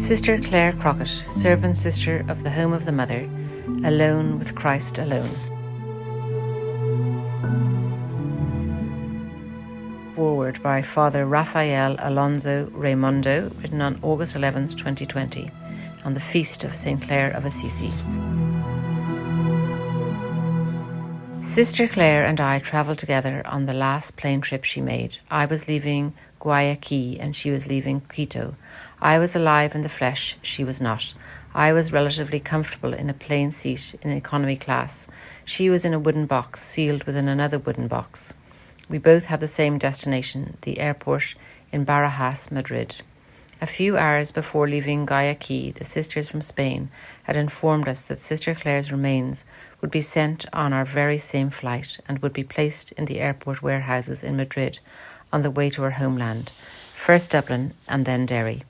Sister Clare Crockett, servant sister of the Home of the Mother, alone with Christ alone. Foreword by Father Rafael Alonso Raimondo, written on August 11th, 2020, on the feast of St. Clare of Assisi. Sister Clare and I travelled together on the last plane trip she made. I was leaving Guayaquil and she was leaving Quito. I was alive in the flesh, she was not. I was relatively comfortable in a plain seat in economy class. She was in a wooden box, sealed within another wooden box. We both had the same destination, the airport in Barajas, Madrid. A few hours before leaving Guayaquil, the sisters from Spain had informed us that Sister Clare's remains would be sent on our very same flight and would be placed in the airport warehouses in Madrid on the way to her homeland, first Dublin and then Derry.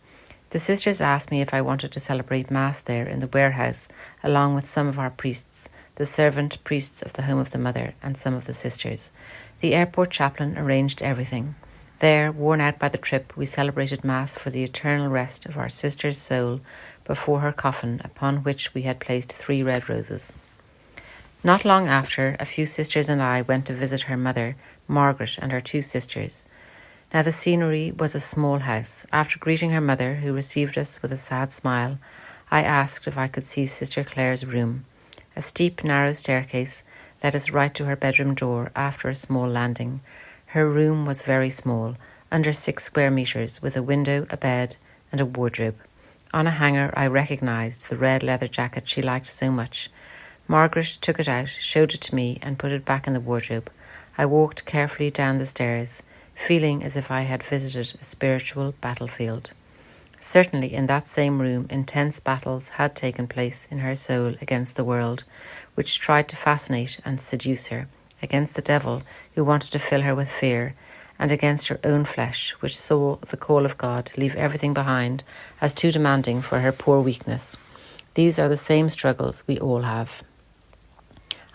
The sisters asked me if I wanted to celebrate Mass there in the warehouse, along with some of our priests, the servant priests of the Home of the Mother, and some of the sisters. The airport chaplain arranged everything. There, worn out by the trip, we celebrated Mass for the eternal rest of our sister's soul before her coffin, upon which we had placed 3 red roses. Not long after, a few sisters and I went to visit her mother, Margaret, and her 2 sisters. Now the scenery was a small house. After greeting her mother, who received us with a sad smile, I asked if I could see Sister Clare's room. A steep, narrow staircase led us right to her bedroom door after a small landing. Her room was very small, under 6 square metres, with a window, a bed, and a wardrobe. On a hanger I recognised the red leather jacket she liked so much. Margaret took it out, showed it to me, and put it back in the wardrobe. I walked carefully down the stairs, feeling as if I had visited a spiritual battlefield. Certainly in that same room intense battles had taken place in her soul against the world, which tried to fascinate and seduce her, against the devil who wanted to fill her with fear, and against her own flesh, which saw the call of God to leave everything behind as too demanding for her poor weakness. These are the same struggles we all have.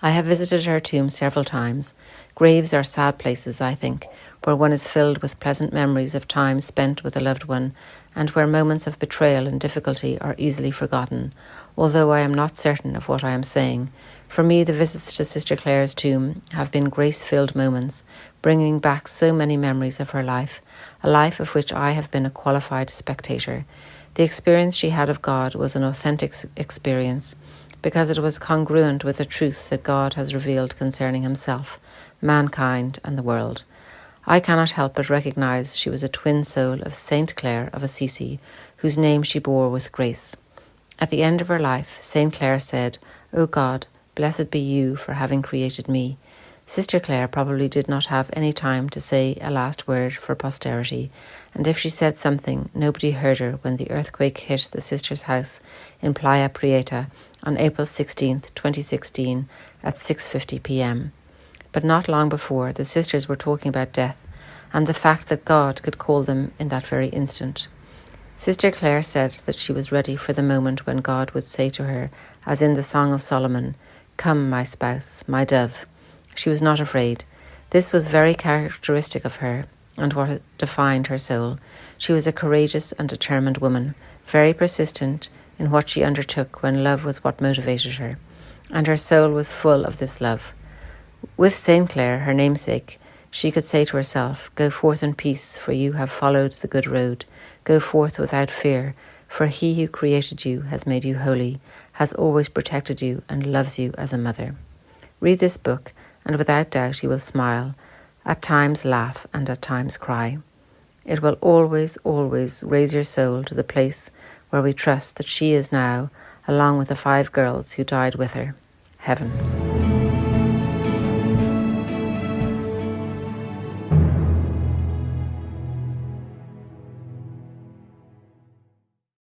I have visited her tomb several times. Graves are sad places, I think, where one is filled with pleasant memories of time spent with a loved one, and where moments of betrayal and difficulty are easily forgotten, although I am not certain of what I am saying. For me, the visits to Sister Clare's tomb have been grace-filled moments, bringing back so many memories of her life, a life of which I have been a qualified spectator. The experience she had of God was an authentic experience, because it was congruent with the truth that God has revealed concerning himself, mankind, and the world. I cannot help but recognise she was a twin soul of Saint Clare of Assisi, whose name she bore with grace. At the end of her life, Saint Clare said, "O God, blessed be you for having created me." Sister Clare probably did not have any time to say a last word for posterity, and if she said something, nobody heard her when the earthquake hit the sisters' house in Playa Prieta on April 16th, 2016 at 6:50 p.m. But not long before, the sisters were talking about death and the fact that God could call them in that very instant. Sister Clare said that she was ready for the moment when God would say to her, as in the Song of Solomon, "Come, my spouse, my dove." She was not afraid. This was very characteristic of her and what defined her soul. She was a courageous and determined woman, very persistent in what she undertook when love was what motivated her, and her soul was full of this love. With Saint Clare, her namesake, she could say to herself, "Go forth in peace, for you have followed the good road. Go forth without fear, for he who created you has made you holy, has always protected you, and loves you as a mother." Read this book, and without doubt you will smile, at times laugh, and at times cry. It will always, always raise your soul to the place where we trust that she is now, along with the 5 girls who died with her, heaven.